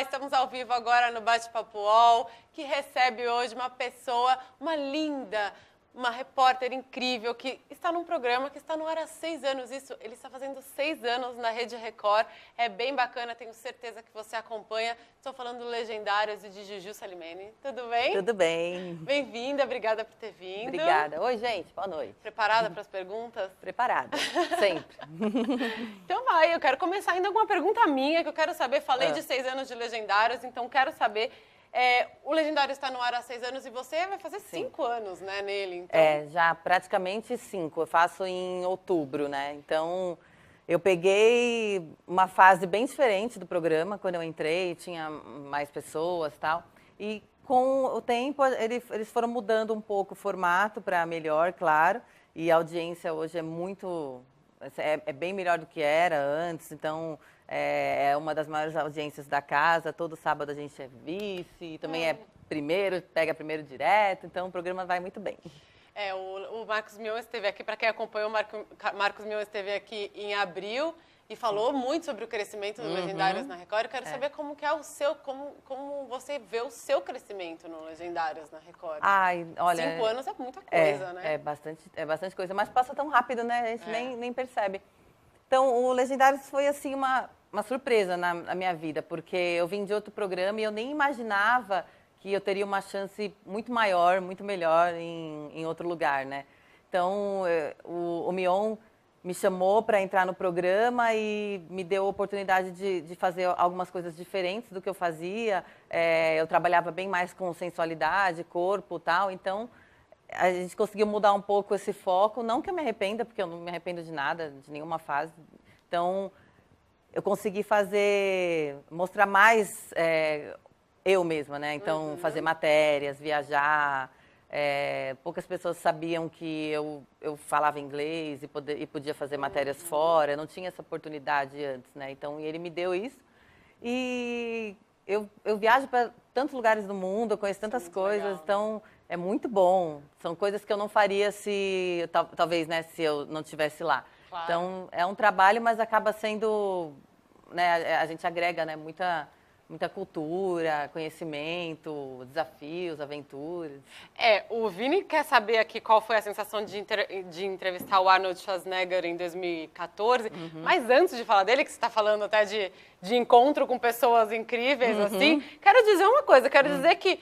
Estamos ao vivo agora no Bate-Papo UOL, que recebe hoje uma pessoa, uma linda, uma repórter incrível, que está num programa que está no ar há 6 anos. Ele está fazendo 6 anos na Rede Record. É bem bacana, tenho certeza que você acompanha. Estou falando do Legendários e de Juju Salimene. Tudo bem? Tudo bem. Bem-vinda, obrigada por ter vindo. Obrigada. Oi, gente, boa noite. Preparada para as perguntas? Preparada, sempre. Então vai, eu quero começar ainda com uma pergunta minha, que eu quero saber. Falei de 6 anos de Legendários, então quero saber... o Legendário está no ar há 6 anos e você vai fazer 5 anos, né, nele. Então... já praticamente 5. Eu faço em outubro, né? Então, eu peguei uma fase bem diferente do programa. Quando eu entrei, tinha mais pessoas e tal. E com o tempo, eles foram mudando um pouco o formato para melhor, claro. E a audiência hoje é muito... É bem melhor do que era antes, então... É uma das maiores audiências da casa. Todo sábado a gente é vice, também é primeiro, pega primeiro direto, então o programa vai muito bem. O Marcos Mion esteve aqui, para quem acompanhou, o Marcos Mion esteve aqui em abril e falou muito sobre o crescimento do Legendários na Record. Eu quero saber como que é o seu, como você vê o seu crescimento no Legendários na Record. Ai, olha, 5 anos é muita coisa, né? É bastante coisa, mas passa tão rápido, né? A gente nem percebe. Então, o Legendários foi, assim, uma surpresa na minha vida, porque eu vim de outro programa e eu nem imaginava que eu teria uma chance muito maior, muito melhor em outro lugar, né? Então, o Mion me chamou para entrar no programa e me deu a oportunidade de fazer algumas coisas diferentes do que eu fazia. Eu trabalhava bem mais com sensualidade, corpo e tal, então... A gente conseguiu mudar um pouco esse foco, não que eu me arrependa, porque eu não me arrependo de nada, de nenhuma fase. Então, eu consegui mostrar mais eu mesma, né? Então, fazer matérias, viajar. Poucas pessoas sabiam que eu falava inglês e podia fazer matérias fora. Eu não tinha essa oportunidade antes, né? Então, ele me deu isso. E eu viajo para tantos lugares do mundo, eu conheço tantas coisas, legal, então... É muito bom. São coisas que eu não faria talvez, né, se eu não estivesse lá. Claro. Então, é um trabalho, mas acaba sendo, né, a gente agrega, né, muita cultura, conhecimento, desafios, aventuras. O Vini quer saber aqui qual foi a sensação de entrevistar o Arnold Schwarzenegger em 2014. Mas antes de falar dele, que você está falando até de encontro com pessoas incríveis, assim, quero dizer uma coisa, quero dizer que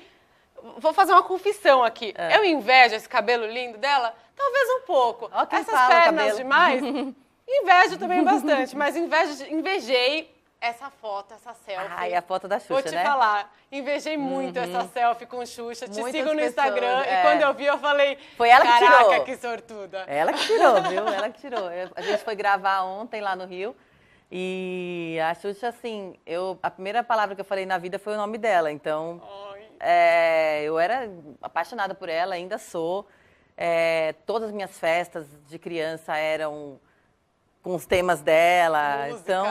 vou fazer uma confissão aqui. Eu invejo esse cabelo lindo dela? Talvez um pouco. Essas pernas demais? Invejo também bastante, mas invejei essa foto, essa selfie. Ai, a foto da Xuxa, né? Vou te falar, invejei muito essa selfie com Xuxa. Te sigo no Instagram e quando eu vi, eu falei, foi ela que tirou. Caraca, que sortuda. Ela que tirou, viu? Ela que tirou. A gente foi gravar ontem lá no Rio. E a Xuxa, assim, a primeira palavra que eu falei na vida foi o nome dela, então... eu era apaixonada por ela, ainda sou. Todas as minhas festas de criança eram com os temas dela. Música, então,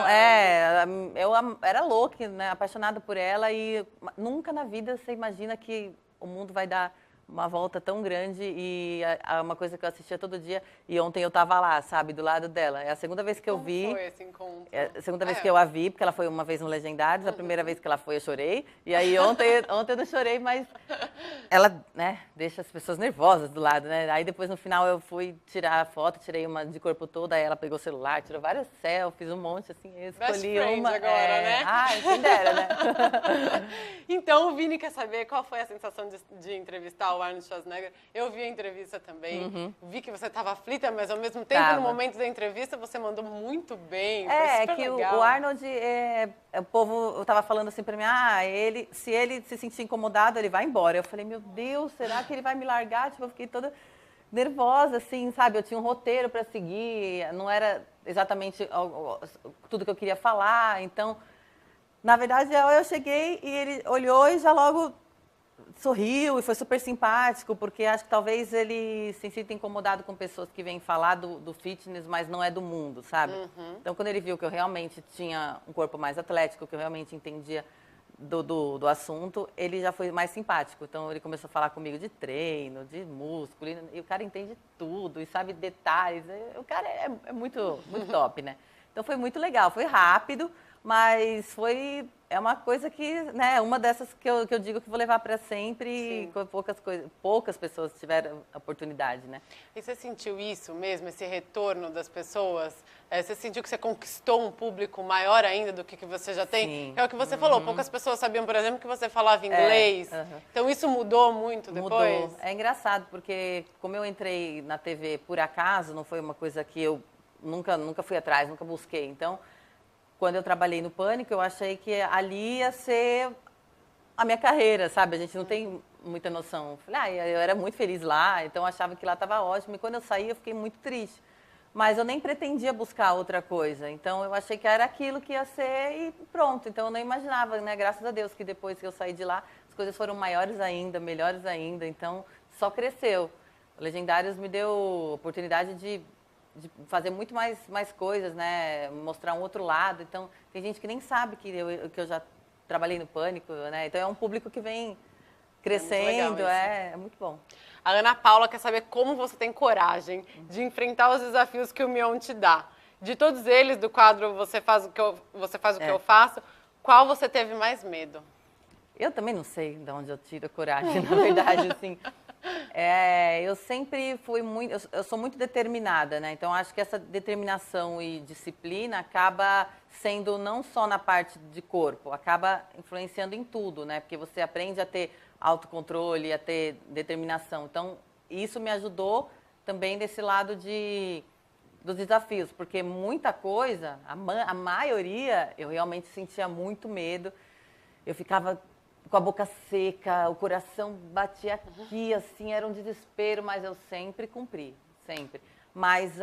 eu era louca, né? Apaixonada por ela e nunca na vida você imagina que o mundo vai dar uma volta tão grande e uma coisa que eu assistia todo dia. E ontem eu tava lá, sabe, do lado dela. É a segunda vez que eu vi. Como foi esse encontro? É a segunda vez que eu a vi, porque ela foi uma vez no Legendários. A primeira vez que ela foi, eu chorei. E aí ontem eu não chorei, mas ela, né, deixa as pessoas nervosas do lado, né? Aí depois no final eu fui tirar a foto, tirei uma de corpo todo, aí ela pegou o celular, tirou várias selfies, um monte, assim, eu escolhi Best uma. Agora, né? Quem dera, né? Então o Vini quer saber qual foi a sensação de entrevistar o Arnold Schwarzenegger. Eu vi a entrevista também, vi que você estava aflita, mas ao mesmo tempo, no momento da entrevista, você mandou muito bem. Foi super legal. O Arnold, o povo estava falando assim para mim, se ele se sentir incomodado, ele vai embora. Eu falei, meu Deus, será que ele vai me largar? Tipo, eu fiquei toda nervosa, assim, sabe? Eu tinha um roteiro para seguir, não era exatamente tudo que eu queria falar. Então, na verdade, eu cheguei e ele olhou e já logo sorriu e foi super simpático, porque acho que talvez ele se sinta incomodado com pessoas que vêm falar do fitness, mas não é do mundo, sabe? Então, quando ele viu que eu realmente tinha um corpo mais atlético, que eu realmente entendia do assunto, ele já foi mais simpático. Então, ele começou a falar comigo de treino, de músculo, e o cara entende tudo e sabe detalhes. O cara é muito top, né? Então, foi muito legal. Foi rápido, mas foi é uma coisa que, né, uma dessas que eu digo que vou levar para sempre e poucas pessoas tiveram a oportunidade, né? E você sentiu isso mesmo, esse retorno das pessoas? Você sentiu que você conquistou um público maior ainda do que você já tem? Sim. É o que você falou, poucas pessoas sabiam, por exemplo, que você falava inglês. Então isso mudou muito depois? Mudou. É engraçado, porque como eu entrei na TV por acaso, não foi uma coisa que eu nunca fui atrás, nunca busquei. Então, quando eu trabalhei no Pânico, eu achei que ali ia ser a minha carreira, sabe? A gente não tem muita noção. Falei, eu era muito feliz lá, então eu achava que lá estava ótimo. E quando eu saí, eu fiquei muito triste. Mas eu nem pretendia buscar outra coisa. Então, eu achei que era aquilo que ia ser e pronto. Então, eu não imaginava, né? Graças a Deus que depois que eu saí de lá, as coisas foram maiores ainda, melhores ainda. Então, só cresceu. O Legendários me deu oportunidade de fazer muito mais coisas, né? Mostrar um outro lado. Então, tem gente que nem sabe que eu já trabalhei no Pânico, né? Então, é um público que vem crescendo, é muito bom. A Ana Paula quer saber como você tem coragem de enfrentar os desafios que o Mion te dá. De todos eles, do quadro Você Faz o Que Eu Faço, qual você teve mais medo? Eu também não sei de onde eu tiro a coragem, na verdade, assim. Eu sempre fui muito... Eu sou muito determinada, né? Então, acho que essa determinação e disciplina acaba sendo não só na parte de corpo, acaba influenciando em tudo, né? Porque você aprende a ter autocontrole, a ter determinação. Então, isso me ajudou também desse lado dos desafios, porque muita coisa, a maioria, eu realmente sentia muito medo. Eu ficava com a boca seca, o coração batia aqui, assim, era um desespero, mas eu sempre cumpri, sempre. Mas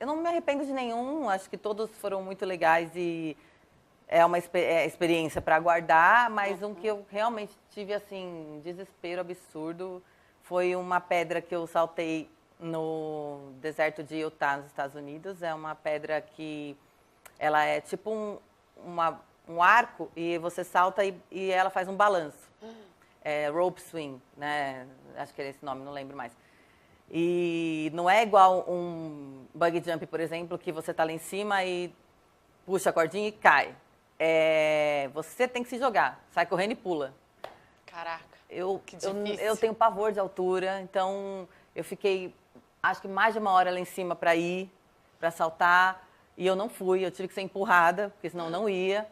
eu não me arrependo de nenhum, acho que todos foram muito legais e é uma experiência para guardar, mas um que eu realmente tive, assim, desespero absurdo foi uma pedra que eu saltei no deserto de Utah, nos Estados Unidos. É uma pedra que ela é tipo um arco e você salta e ela faz um balanço. É rope swing, né? Acho que era esse nome, não lembro mais. E não é igual um bungee jump, por exemplo, que você está lá em cima e puxa a cordinha e cai. Você tem que se jogar, sai correndo e pula. Caraca, que difícil. Eu tenho pavor de altura, então eu fiquei, acho que mais de uma hora lá em cima para saltar, e eu não fui, eu tive que ser empurrada, porque senão eu não ia.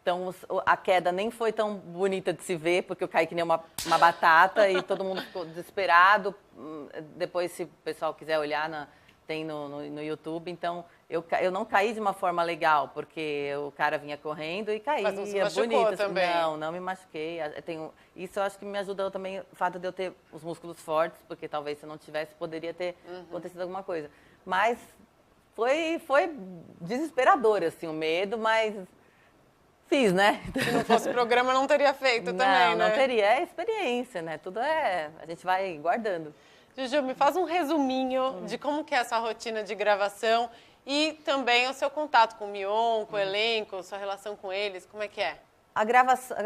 Então a queda nem foi tão bonita de se ver, porque eu caí que nem uma batata e todo mundo ficou desesperado. Depois, se o pessoal quiser olhar, tem no YouTube. Então, eu não caí de uma forma legal, porque o cara vinha correndo e caía. Mas não se machucou também? Não me machuquei. Isso eu acho que me ajudou também, o fato de eu ter os músculos fortes, porque talvez se eu não tivesse, poderia ter acontecido alguma coisa. Mas foi desesperador, assim, o medo, mas fiz, né? Se não fosse programa, não teria feito também, né? Não teria. É experiência, né? Tudo a gente vai guardando. Juju, me faz um resuminho de como que é a sua rotina de gravação e também o seu contato com o Mion, com o elenco, sua relação com eles, como é que é? As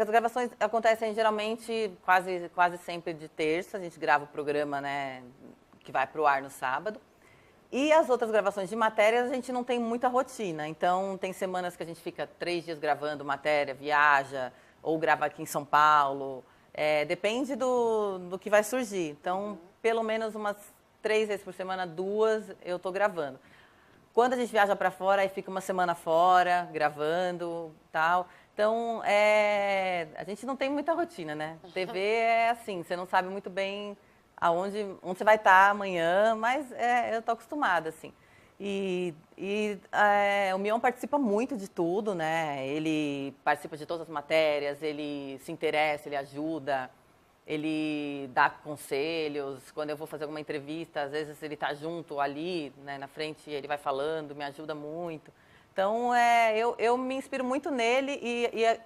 gravações acontecem geralmente quase sempre de terça. A gente grava o programa, né, que vai pro ar no sábado. E as outras gravações de matérias, a gente não tem muita rotina. Então, tem semanas que a gente fica 3 dias gravando matéria, viaja, ou grava aqui em São Paulo. Depende do que vai surgir. Então, pelo menos umas 3 vezes por semana, 2, eu estou gravando. Quando a gente viaja para fora, aí fica uma semana fora, gravando, tal. Então, a gente não tem muita rotina, né? TV é assim, você não sabe muito bem onde você vai estar amanhã, mas eu tô acostumada, assim. O Mion participa muito de tudo, né? Ele participa de todas as matérias, ele se interessa, ele ajuda, ele dá conselhos. Quando eu vou fazer alguma entrevista, às vezes ele tá junto ali, né, na frente, ele vai falando, me ajuda muito. Então, eu me inspiro muito nele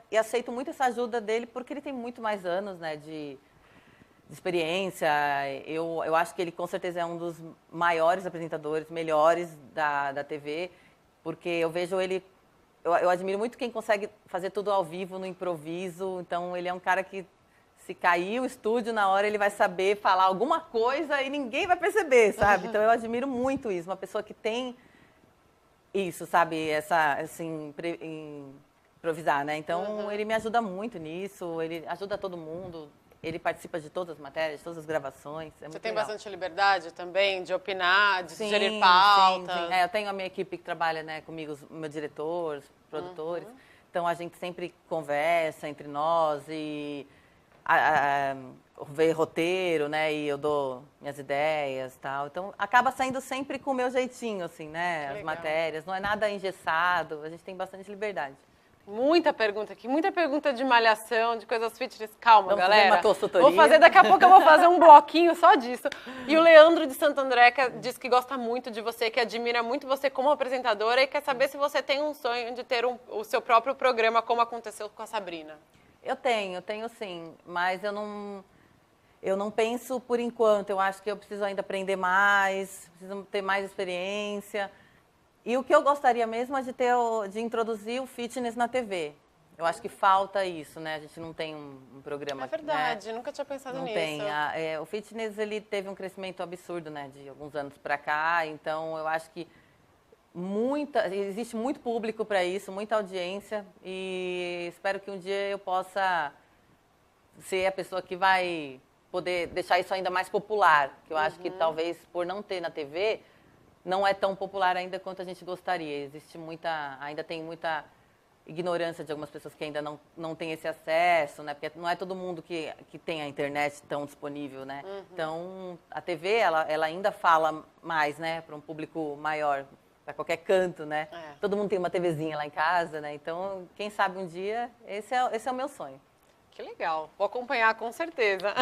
e aceito muito essa ajuda dele, porque ele tem muito mais anos, né, de experiência. Eu acho que ele com certeza é um dos maiores apresentadores, melhores da TV, porque eu vejo ele, eu admiro muito quem consegue fazer tudo ao vivo, no improviso. Então ele é um cara que, se cair o estúdio na hora, ele vai saber falar alguma coisa e ninguém vai perceber, sabe? Então eu admiro muito isso, uma pessoa que tem isso, sabe? Essa, assim, improvisar, né? Então, ele me ajuda muito nisso, ele ajuda todo mundo, ele participa de todas as matérias, de todas as gravações. Você tem bastante liberdade também de opinar, de sim, sugerir pautas? Sim. Eu tenho a minha equipe que trabalha, né, comigo, o meu diretor, os produtores. Então, a gente sempre conversa entre nós e vê roteiro, né? E eu dou minhas ideias e tal. Então, acaba saindo sempre com o meu jeitinho, assim, né? As matérias. Não é nada engessado. A gente tem bastante liberdade. Muita pergunta aqui, muita pergunta de malhação, de coisas fitness. Calma, Vamos galera. vou fazer, daqui a pouco eu vou fazer um bloquinho só disso. E o Leandro de Santo André diz que gosta muito de você, que admira muito você como apresentadora e quer saber se você tem um sonho de ter o seu próprio programa, como aconteceu com a Sabrina. Eu tenho sim, mas eu não penso por enquanto. Eu acho que eu preciso ainda aprender mais, preciso ter mais experiência. E o que eu gostaria mesmo é de introduzir o fitness na TV. Eu acho que falta isso, né? A gente não tem um programa... É verdade, nunca tinha pensado nisso. Não tem. O fitness, ele teve um crescimento absurdo, né? De alguns anos para cá. Então, eu acho que existe muito público para isso, muita audiência. E espero que um dia eu possa ser a pessoa que vai poder deixar isso ainda mais popular. Que eu acho que talvez, por não ter na TV... não é tão popular ainda quanto a gente gostaria. Ainda tem muita ignorância de algumas pessoas que ainda não têm esse acesso, né? Porque não é todo mundo que tem a internet tão disponível, né? Então, a TV, ela ainda fala mais, né? Para um público maior, para qualquer canto, né? Todo mundo tem uma TVzinha lá em casa, né? Então, quem sabe um dia, esse é o meu sonho. Que legal, vou acompanhar com certeza.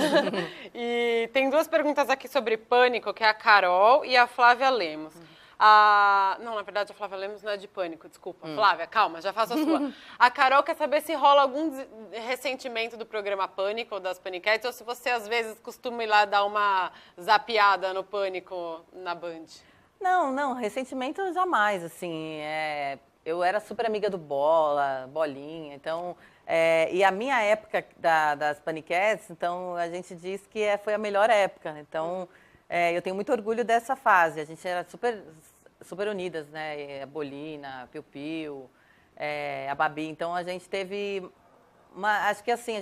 E tem duas perguntas aqui sobre Pânico, que é a Carol e a Flávia Lemos. Não, na verdade a Flávia Lemos não é de Pânico, desculpa. Flávia, calma, já faço a sua. A Carol quer saber se rola algum ressentimento do programa Pânico ou das Paniquetes, ou se você às vezes costuma ir lá dar uma zapeada no Pânico na Band. Não, ressentimento jamais, assim, eu era super amiga do Bolinha, então... e a minha época das Paniquetes, então a gente diz que foi a melhor época. Então, eu tenho muito orgulho dessa fase. A gente era super unidas, né? A Bolina, a Piu Piu, a Babi. Então, a gente teve... acho que assim, a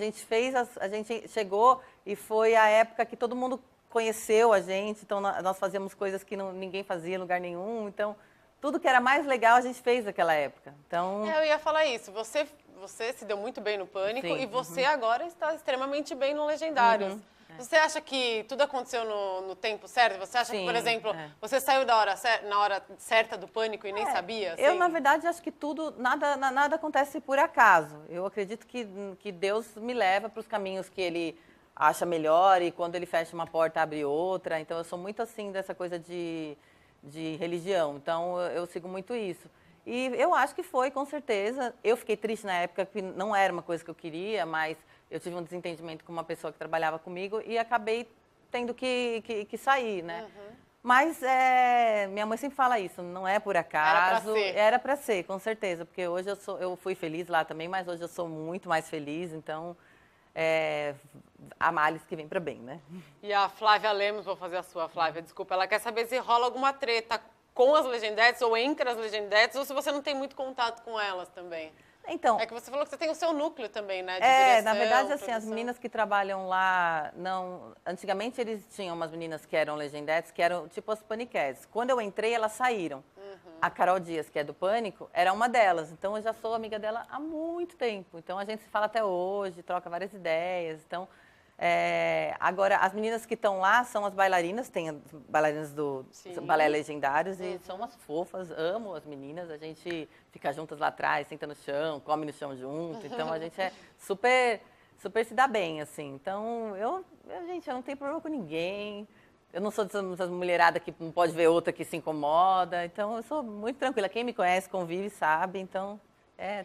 gente chegou e foi a época que todo mundo conheceu a gente. Então, nós fazíamos coisas que ninguém fazia em lugar nenhum. Então, tudo que era mais legal a gente fez naquela época. Então... eu ia falar isso. Você se deu muito bem no Pânico. Sim, e você agora está extremamente bem no Legendários. Você acha que tudo aconteceu no tempo certo? Você acha que, por exemplo, você saiu na hora certa do Pânico e nem sabia? Assim? Eu, na verdade, acho que nada acontece por acaso. Eu acredito que Deus me leva para os caminhos que Ele acha melhor e quando Ele fecha uma porta, abre outra. Então, eu sou muito assim dessa coisa de religião. Então, eu sigo muito isso. E eu acho que foi, com certeza. Eu fiquei triste na época, que não era uma coisa que eu queria, mas eu tive um desentendimento com uma pessoa que trabalhava comigo e acabei tendo que sair, né? Mas minha mãe sempre fala isso, não é por acaso. Era pra ser, com certeza. Porque hoje eu fui feliz lá também, mas hoje eu sou muito mais feliz, então... há males que vem para bem, né? E a Flávia Lemos, vou fazer a sua, Flávia, desculpa, ela quer saber se rola alguma treta com as Legendettes ou entre as Legendettes, ou se você não tem muito contato com elas também. Então... É que você falou que você tem o seu núcleo também, né? De direção, na verdade, assim, produção. as meninas que trabalham lá, antigamente eles tinham umas meninas que eram Legendettes, que eram tipo as Paniquetes. Quando eu entrei, elas saíram. A Carol Dias, que é do Pânico, era uma delas. Então, eu já sou amiga dela há muito tempo. Então, a gente se fala até hoje, troca várias ideias. Então, agora, as meninas que estão lá são as bailarinas, tem as bailarinas do Balé Legendários, e são umas fofas, amo as meninas. A gente fica juntas lá atrás, senta no chão, come no chão junto. Então, a gente super se dá bem, assim. Então, gente, eu não tenho problema com ninguém. Eu não sou dessas mulheradas que não pode ver outra que se incomoda. Então, eu sou muito tranquila. Quem me conhece, convive, sabe. Então,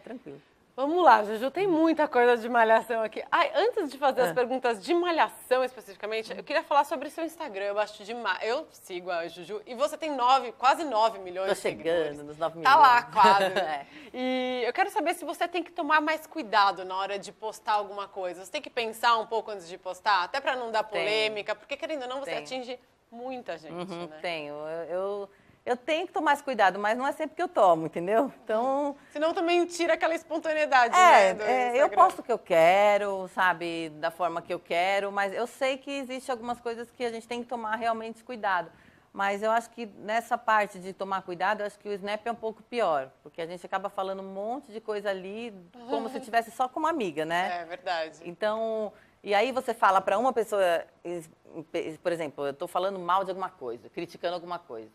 tranquilo. Vamos lá, Juju, tem muita coisa de malhação aqui. Antes de fazer as perguntas de malhação especificamente, eu queria falar sobre seu Instagram. Eu acho demais. Eu sigo a Juju e você tem quase 9 milhões de seguidores. Tô chegando nos 9 milhões. Tá lá, quase. E eu quero saber se você tem que tomar mais cuidado na hora de postar alguma coisa. Você tem que pensar um pouco antes de postar, até para não dar polêmica, porque querendo ou não, você atinge muita gente, né? Tenho. eu tenho que tomar esse cuidado, mas não é sempre que eu tomo, entendeu? Então... Senão também tira aquela espontaneidade, né, do eu Instagram. posto o que eu quero, sabe, da forma que eu quero, mas eu sei que existe algumas coisas que a gente tem que tomar realmente cuidado. Mas eu acho que nessa parte de tomar cuidado, eu acho que o Snap é um pouco pior, porque a gente acaba falando um monte de coisa ali, como se tivesse só como amiga, né? É verdade. Então, e aí você fala para uma pessoa, por exemplo, eu estou falando mal de alguma coisa, criticando alguma coisa.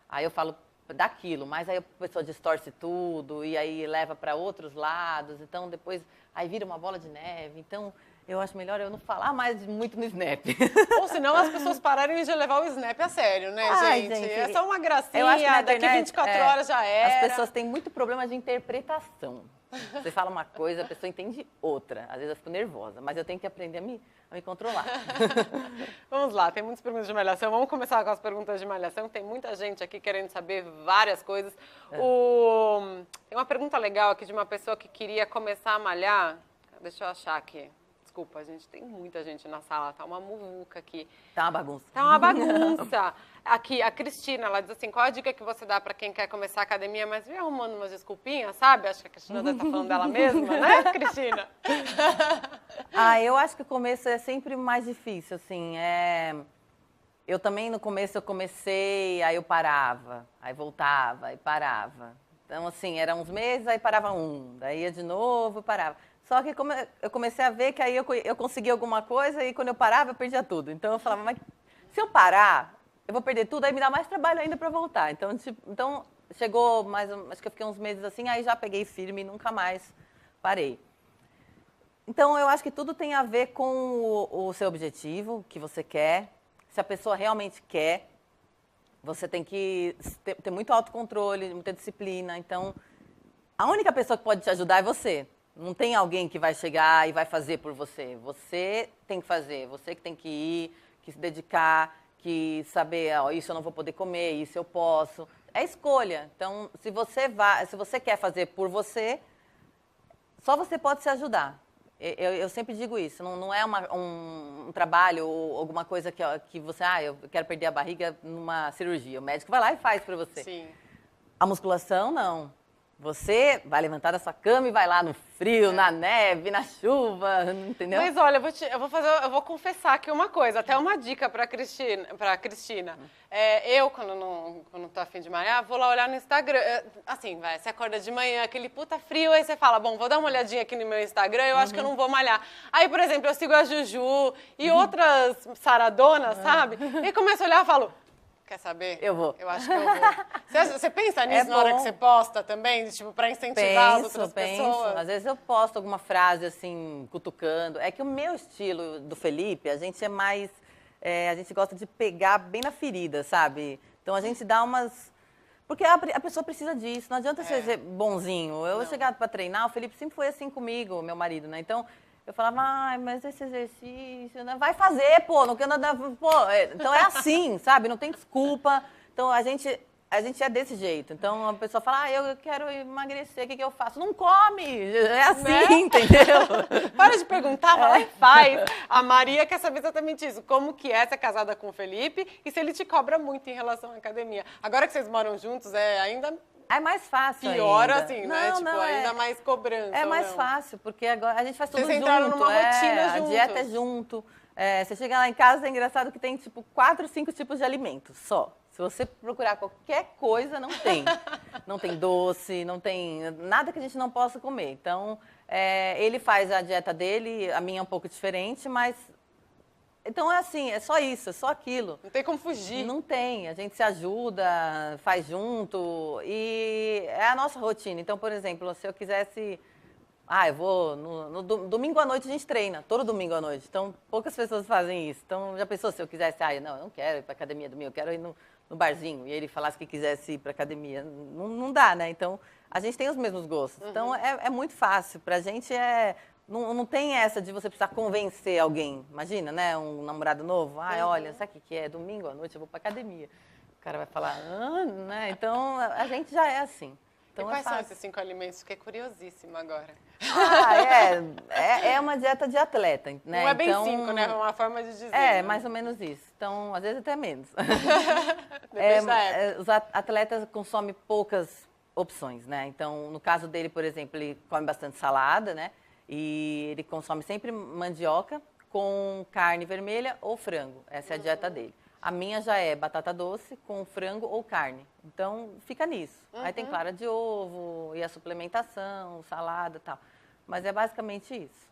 Aí eu falo daquilo, mas aí a pessoa distorce tudo e aí leva para outros lados, então depois aí vira uma bola de neve. Então, eu acho melhor eu não falar mais muito no Snap. Ou senão as pessoas pararem de levar o Snap a sério, né, Ai, gente? É só uma gracinha, eu acho que na daqui internet, 24 horas já era. As pessoas têm muito problema de interpretação. Você fala uma coisa, a pessoa entende outra. Às vezes eu fico nervosa, mas eu tenho que aprender a me controlar. Vamos lá, tem muitas perguntas de malhação. Vamos começar com as perguntas de malhação. Tem muita gente aqui querendo saber várias coisas. Tem uma pergunta legal aqui de uma pessoa que queria começar a malhar. Deixa eu achar aqui. Desculpa, gente, tem muita gente na sala, tá uma muvuca aqui. Tá uma bagunça. Tá uma bagunça. Aqui, a Cristina, ela diz assim, qual a dica que você dá pra quem quer começar a academia, mas vem arrumando umas desculpinhas, sabe? Acho que a Cristina deve estar falando dela mesma, né, Cristina? Eu acho que o começo é sempre mais difícil, assim, Eu também, no começo, eu comecei, aí eu parava, aí voltava, aí parava. Então, assim, eram uns meses, aí parava daí ia de novo, parava. Só que como eu comecei a ver que aí eu conseguia alguma coisa e quando eu parava eu perdia tudo. Então eu falava, mas se eu parar, eu vou perder tudo, aí me dá mais trabalho ainda para voltar. Então chegou acho que eu fiquei uns meses assim, aí já peguei firme e nunca mais parei. Então eu acho que tudo tem a ver com o seu objetivo, o que você quer. Se a pessoa realmente quer, você tem que ter muito autocontrole, muita disciplina. Então a única pessoa que pode te ajudar é você. Não tem alguém que vai chegar e vai fazer por você. Você tem que fazer, você que tem que ir, que se dedicar, que saber, isso eu não vou poder comer, isso eu posso. É escolha. Então, se você quer fazer por você, só você pode se ajudar. Eu sempre digo isso, não é um trabalho ou alguma coisa que você, eu quero perder a barriga numa cirurgia. O médico vai lá e faz para você. Sim. A musculação, não. Você vai levantar da sua cama e vai lá no frio, na neve, na chuva, entendeu? Mas olha, eu vou confessar aqui uma coisa, até uma dica para Cristina. Eu, quando não tô afim de malhar, vou lá olhar no Instagram. Assim, você acorda de manhã, aquele puta frio, aí você fala, bom, vou dar uma olhadinha aqui no meu Instagram, eu acho que eu não vou malhar. Aí, por exemplo, eu sigo a Juju e outras saradonas, sabe? E começo a olhar e falo, quer saber? Eu vou. Eu acho que eu vou. Você pensa nisso na hora que você posta também? Tipo, pra incentivar as outras pessoas? Às vezes eu posto alguma frase assim, cutucando. É que o meu estilo do Felipe, a gente é mais... a gente gosta de pegar bem na ferida, sabe? Então a gente dá umas... Porque a pessoa precisa disso. Não adianta você ser bonzinho. Eu chegar pra treinar, o Felipe sempre foi assim comigo, meu marido, né? Então... Eu falava, mas esse exercício, né? Vai fazer, pô, não quero nada, pô. Então é assim, sabe? Não tem desculpa. Então a gente é desse jeito. Então a pessoa fala, eu quero emagrecer, o que eu faço? Não come, é assim, né? Entendeu? Para de perguntar, vai lá e faz. A Maria quer saber exatamente isso. Como que é ser casada com o Felipe e se ele te cobra muito em relação à academia. Agora que vocês moram juntos, ainda... É mais fácil pior ainda. assim, né? Ainda mais cobrança. É mais fácil, porque agora a gente faz tudo junto. Vocês entraram numa rotina juntos. A dieta é junto. Você chega lá em casa, é engraçado que tem, 4, 5 tipos de alimentos só. Se você procurar qualquer coisa, não tem. Não tem doce, não tem nada que a gente não possa comer. Então, ele faz a dieta dele, a minha é um pouco diferente, mas... Então, é assim, é só isso, é só aquilo. Não tem como fugir. Não tem, a gente se ajuda, faz junto e é a nossa rotina. Então, por exemplo, se eu quisesse... eu vou... No domingo à noite a gente treina, todo domingo à noite. Então, poucas pessoas fazem isso. Então, já pensou se eu quisesse... eu não quero ir para academia domingo, eu quero ir no barzinho. E ele falasse que quisesse ir para academia. Não dá, né? Então, a gente tem os mesmos gostos. Então, é muito fácil. Pra gente Não tem essa de você precisar convencer alguém. Imagina, né? Um namorado novo. Olha, sabe o que é? Domingo à noite eu vou pra academia. O cara vai falar, né? Então, a gente já é assim. Então, e quais são esses 5 alimentos? Fiquei curiosíssima agora. É uma dieta de atleta, né? Não é bem 5, né? É uma forma de dizer. É, né? mais ou menos isso. Então, às vezes até menos. Depende da época. Os atletas consomem poucas opções, né? Então, no caso dele, por exemplo, ele come bastante salada, né? E ele consome sempre mandioca com carne vermelha ou frango. Essa é a dieta dele. A minha já é batata doce com frango ou carne. Então, fica nisso. Aí tem clara de ovo e a suplementação, salada e tal. Mas é basicamente isso.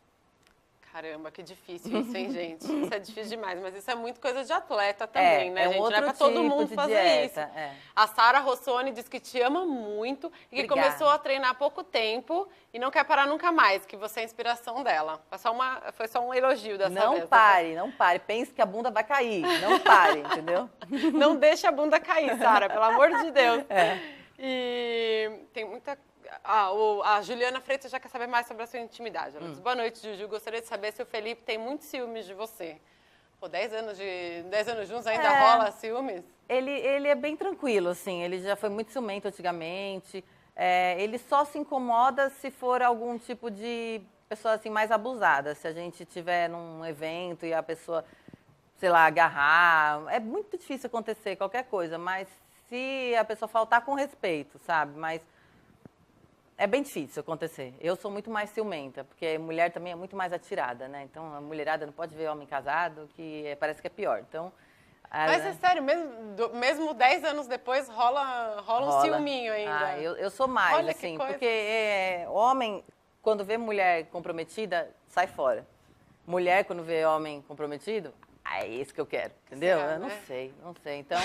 Caramba, que difícil isso, hein, gente? Isso é difícil demais, mas isso é muito coisa de atleta também, né, gente? Não é pra todo mundo fazer dieta, isso. A Sara Rossoni diz que te ama muito e que começou a treinar há pouco tempo e não quer parar nunca mais, que você é a inspiração dela. Foi só um elogio dessa vez. Não pare. Pense que a bunda vai cair. Não pare, entendeu? Não deixe a bunda cair, Sara, pelo amor de Deus. E tem muita... a Juliana Freitas já quer saber mais sobre a sua intimidade. Ela diz, boa noite, Juju. Gostaria de saber se o Felipe tem muitos ciúmes de você. Pô, 10 anos juntos ainda rola ciúmes? Ele é bem tranquilo, assim. Ele já foi muito ciumento antigamente. Ele só se incomoda se for algum tipo de pessoa assim, mais abusada. Se a gente estiver num evento e a pessoa, sei lá, agarrar. É muito difícil acontecer qualquer coisa, mas se a pessoa faltar com respeito, sabe? Mas é bem difícil acontecer. Eu sou muito mais ciumenta, porque a mulher também é muito mais atirada, né? Então, a mulherada não pode ver homem casado, que parece que é pior. Então, mas é sério, mesmo 10 anos depois, rola um ciúminho ainda. Eu sou mais, Olha, assim, porque homem, quando vê mulher comprometida, sai fora. Mulher, quando vê homem comprometido, é esse que eu quero, entendeu? Será, eu não né? sei. Então,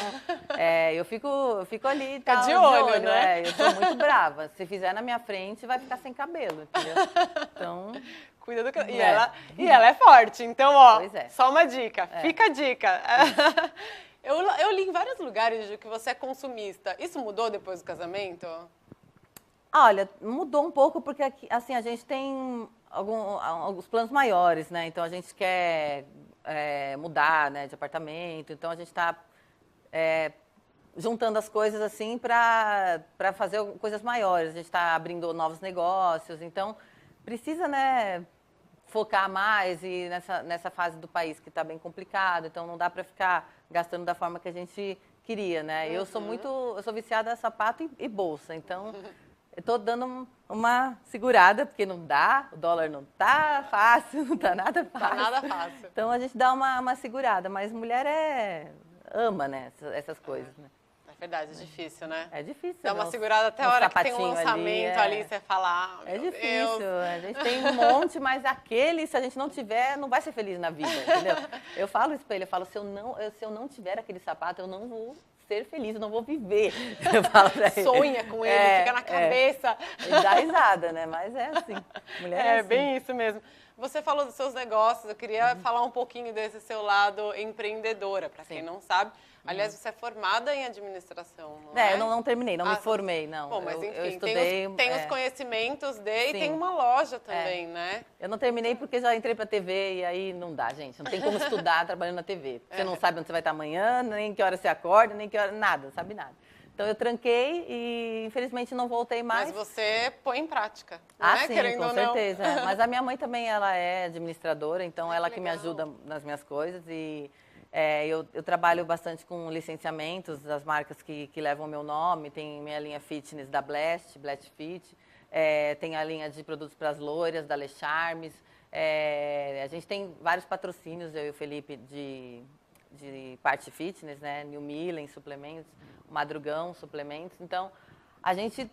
eu fico ali. Fica de olho, né? Eu sou muito brava. Se fizer na minha frente, vai ficar sem cabelo, entendeu? Então... Cuida do cabelo. E ela é forte, então, ó, só uma dica. Fica a dica. Eu li em vários lugares de que você é consumista. Isso mudou depois do casamento? Olha, mudou um pouco porque, assim, a gente tem alguns planos maiores, né? Então, a gente quer... mudar, né, de apartamento, então a gente está juntando as coisas assim para fazer coisas maiores. A gente está abrindo novos negócios, então precisa, né, focar mais e nessa fase do país que está bem complicado, então não dá para ficar gastando da forma que a gente queria, né? Eu sou viciada a sapato e bolsa, então eu estou dando uma segurada, porque não dá, o dólar não tá fácil, não tá nada fácil. Tá nada fácil. Então a gente dá uma segurada, mas mulher ama, né, essas coisas, né? É verdade, é difícil, né? É difícil. Dá uma segurada até a hora que tem um lançamento ali, você fala, é difícil, a gente tem um monte, mas aquele, se a gente não tiver, não vai ser feliz na vida, entendeu? Eu falo isso pra ele, eu falo, se eu não tiver aquele sapato, eu não vou ser feliz, eu não vou viver. Eu falo pra ele. Sonha com ele, fica na cabeça. Ele dá risada, né? Mas é assim. Mulher é assim. Bem isso mesmo. Você falou dos seus negócios, eu queria falar um pouquinho desse seu lado empreendedora, para quem não sabe. Aliás, você é formada em administração, não é? Eu não terminei, não me formei, não. Bom, mas enfim, eu estudei, tem os conhecimentos e tem uma loja também, né? Eu não terminei porque já entrei pra TV e aí não dá, gente. Não tem como estudar trabalhando na TV. Você não sabe onde você vai estar amanhã, nem que hora você acorda, nem que hora... Nada, não sabe nada. Então eu tranquei e infelizmente não voltei mais. Mas você põe em prática, não é? Sim, Querendo com ou certeza. Não. Mas a minha mãe também, ela é administradora, então ela que me ajuda nas minhas coisas e... eu trabalho bastante com licenciamentos das marcas que levam o meu nome. Tem minha linha fitness da Blast Fit. Tem a linha de produtos para as loiras, da Le Charmes. A gente tem vários patrocínios, eu e o Felipe, de parte fitness, né? New Millen, suplementos, Madrugão, suplementos. Então, a gente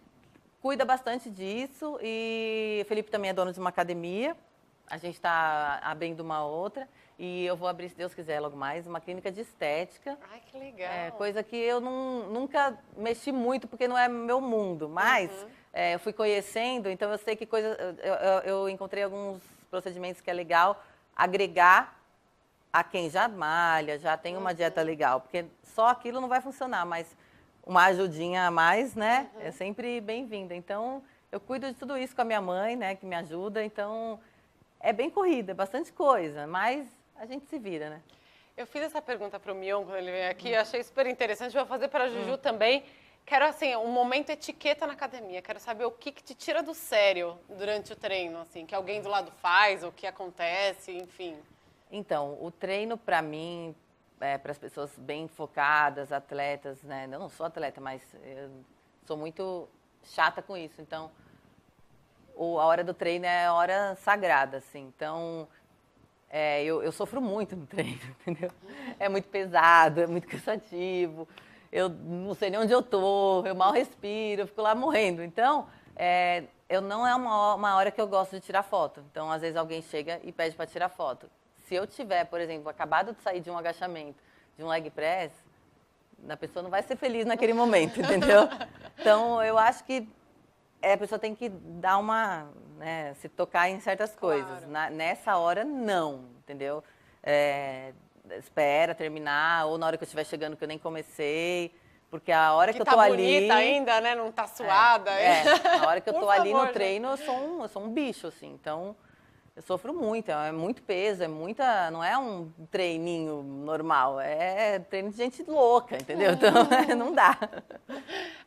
cuida bastante disso e o Felipe também é dono de uma academia. A gente está abrindo uma outra. E eu vou abrir, se Deus quiser, logo mais, uma clínica de estética. Ai, que legal. Coisa que eu nunca mexi muito, porque não é meu mundo. Mas eu fui conhecendo, então eu sei que eu encontrei alguns procedimentos que é legal agregar a quem já malha, já tem uma dieta legal. Porque só aquilo não vai funcionar, mas uma ajudinha a mais, né? É sempre bem-vinda. Então, eu cuido de tudo isso com a minha mãe, né? Que me ajuda. Então, é bem corrida, é bastante coisa, mas... a gente se vira, né? Eu fiz essa pergunta para o Mion quando ele veio aqui, eu achei super interessante. Vou fazer para a Juju também. Quero, assim, um momento etiqueta na academia. Quero saber o que te tira do sério durante o treino, assim, que alguém do lado faz, ou que acontece, enfim. Então, o treino, para mim, para as pessoas bem focadas, atletas, né? Eu não sou atleta, mas eu sou muito chata com isso. Então, a hora do treino é a hora sagrada, assim. Então, eu sofro muito no treino, entendeu? É muito pesado, é muito cansativo. Eu não sei nem onde eu tô, eu mal respiro, eu fico lá morrendo. Então, eu não é uma hora que eu gosto de tirar foto. Então, às vezes alguém chega e pede para tirar foto. Se eu tiver, por exemplo, acabado de sair de um agachamento, de um leg press, a pessoa não vai ser feliz naquele momento, entendeu? Então, eu acho que a pessoa tem que dar né, se tocar em certas coisas. Nessa hora, não, entendeu? Espera terminar, ou na hora que eu estiver chegando que eu nem comecei, porque a hora que eu tô tá ali... bonita ainda, né? Não tá suada. A hora que eu Por tô ali favor, no treino, eu sou um bicho, assim, então... Eu sofro muito, é muito peso, não é um treininho normal, é treino de gente louca, entendeu? Então, não dá.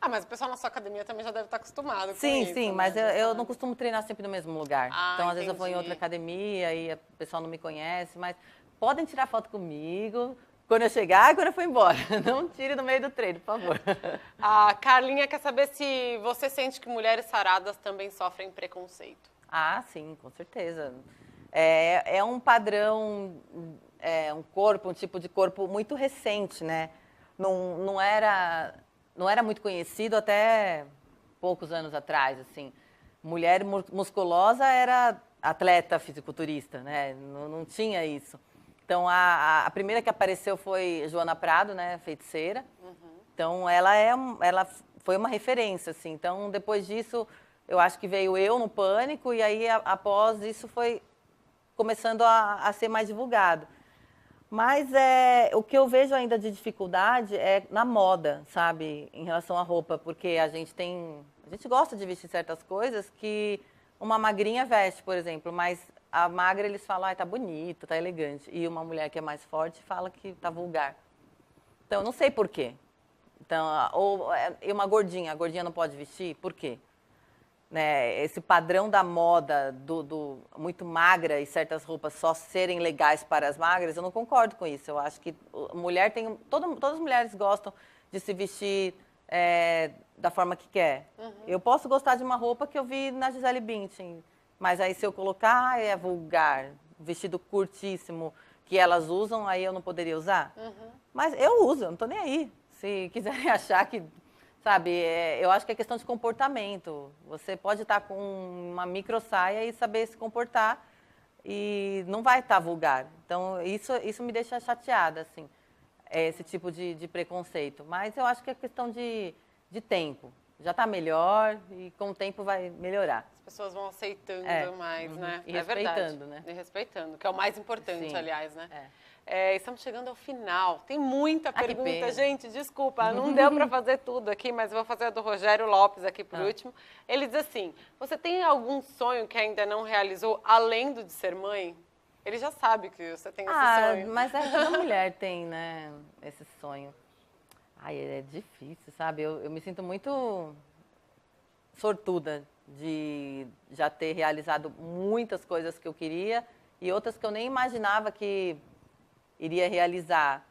Mas o pessoal na sua academia também já deve estar acostumado com sim, isso. Sim, né? mas eu não costumo treinar sempre no mesmo lugar. Então, às vezes eu vou em outra entendi. academia e o pessoal não me conhece, mas podem tirar foto comigo quando eu chegar e quando eu for embora. Não tire no meio do treino, por favor. A Carlinha quer saber se você sente que mulheres saradas também sofrem preconceito. Ah, sim, com certeza. É um padrão, um corpo, um tipo de corpo muito recente, né? Não era muito conhecido até poucos anos atrás, assim. Mulher musculosa era atleta fisiculturista, né? Não tinha isso. Então, a primeira que apareceu foi Joana Prado, né? Feiticeira. Então, ela foi uma referência, assim. Então, depois disso... Eu acho que veio eu no Pânico e aí, após isso, foi começando a ser mais divulgado. Mas o que eu vejo ainda de dificuldade é na moda, sabe? Em relação à roupa, porque a gente gosta de vestir certas coisas que uma magrinha veste, por exemplo, mas a magra eles falam, tá bonito, tá elegante. E uma mulher que é mais forte fala que tá vulgar. Então, eu não sei por quê. Então, e uma gordinha, a gordinha não pode vestir? Por quê? Né, esse padrão da moda muito magra e certas roupas só serem legais para as magras, eu não concordo com isso. Eu acho que todas as mulheres gostam de se vestir da forma que quer. Eu posso gostar de uma roupa que eu vi na Gisele Bündchen, mas aí se eu colocar, é vulgar, vestido curtíssimo que elas usam, aí eu não poderia usar. Mas eu uso, eu não estou nem aí. Se quiserem achar que... Sabe, eu acho que é questão de comportamento. Você pode estar com uma micro saia e saber se comportar e não vai estar vulgar. Então, isso me deixa chateada, assim, esse tipo de preconceito. Mas eu acho que é questão de tempo. Já está melhor e com o tempo vai melhorar. As pessoas vão aceitando mais, né? E respeitando, né? E respeitando, que é o mais importante, Sim. Aliás, né? Estamos chegando ao final. Tem muita pergunta, pena. Gente. Desculpa, não deu para fazer tudo aqui, mas eu vou fazer a do Rogério Lopes aqui por último. Ele diz assim: você tem algum sonho que ainda não realizou, além do de ser mãe? Ele já sabe que você tem esse sonho. Mas toda mulher tem, né, esse sonho. É difícil, sabe? Eu me sinto muito sortuda de já ter realizado muitas coisas que eu queria e outras que eu nem imaginava que iria realizar.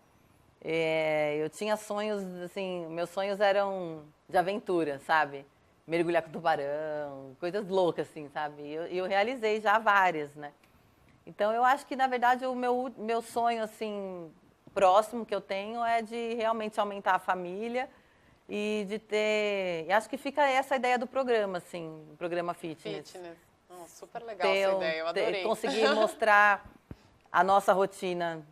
Eu tinha sonhos, assim, meus sonhos eram de aventura, sabe? Mergulhar com tubarão, coisas loucas, assim, sabe? E eu realizei já várias, né? Então, eu acho que, na verdade, o meu sonho, assim, próximo que eu tenho é de realmente aumentar a família e de ter... E acho que fica essa ideia do programa, assim, o programa Fitness. Super legal essa ideia, eu adorei. Conseguir mostrar a nossa rotina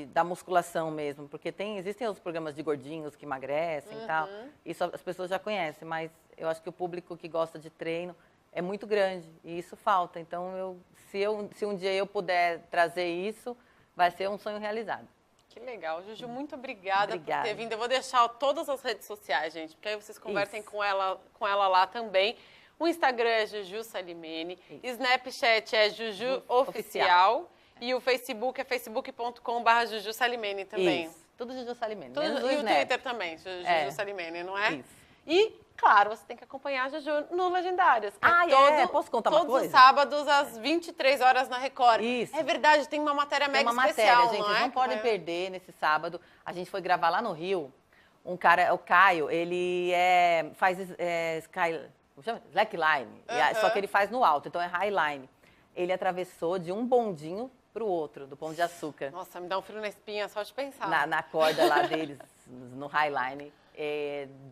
da musculação mesmo, porque existem os programas de gordinhos que emagrecem e tal, isso as pessoas já conhecem, mas eu acho que o público que gosta de treino é muito grande e isso falta. Então, se um dia eu puder trazer isso, vai ser um sonho realizado. Que legal. Juju, muito obrigada por ter vindo. Eu vou deixar todas as redes sociais, gente, porque aí vocês conversem com ela lá também. O Instagram é Juju Salimene, Snapchat é Juju Oficial. E o Facebook é facebook.com/Juju Salimene também. Isso. Tudo Juju Salimene, Tudo, menos o e o Snap. Twitter também, Juju Salimene, não é? Isso. E, claro, você tem que acompanhar a Juju no Legendárias. Que Posso contar uma coisa? Todos os sábados, às 23 horas na Record. Isso. É verdade, tem uma matéria Tem mega uma especial, matéria, gente, não vocês é? não podem perder nesse sábado. A gente foi gravar lá no Rio. Um cara, o Caio, ele faz slackline, só que ele faz no alto, então é highline. Ele atravessou de um bondinho pro outro, do Pão de Açúcar. Nossa, me dá um frio na espinha só de pensar. Na corda lá deles, no highline.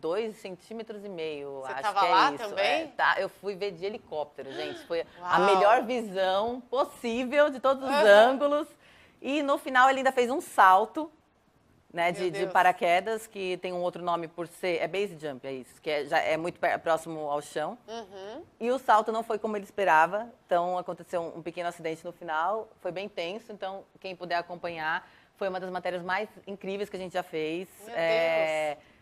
2,5 centímetros, Você acho tava que é lá isso. também? Tá, eu fui ver de helicóptero, gente. Foi a Uau. melhor visão possível de todos os ângulos. E no final ele ainda fez um salto, né, de paraquedas, que tem um outro nome por ser... É base jump, é isso, que já é muito próximo ao chão. E o salto não foi como ele esperava, então aconteceu um pequeno acidente no final, foi bem tenso, então quem puder acompanhar, foi uma das matérias mais incríveis que a gente já fez. Meu Deus.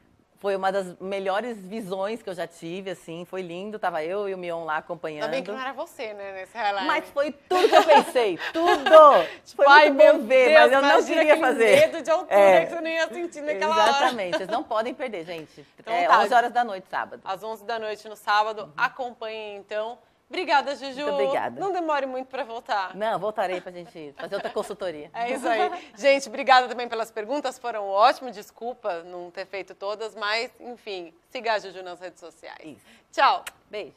Foi uma das melhores visões que eu já tive, assim, foi lindo, tava eu e o Mion lá acompanhando. Ainda bem que não era você, né, nesse highlight. Mas foi tudo que eu pensei, tudo! Foi Ai, muito bom ver, mas eu não queria fazer. Medo de altura que você não ia sentir naquela hora. Exatamente, vocês não podem perder, gente. Então, 11 horas da noite, sábado. Às 11 da noite no sábado, acompanhem então. Obrigada, Juju. Muito obrigada. Não demore muito para voltar. Não, voltarei pra gente fazer outra consultoria. É isso aí. Gente, obrigada também pelas perguntas, foram ótimas. Desculpa não ter feito todas, mas, enfim, siga a Juju nas redes sociais. Isso. Tchau. Beijo.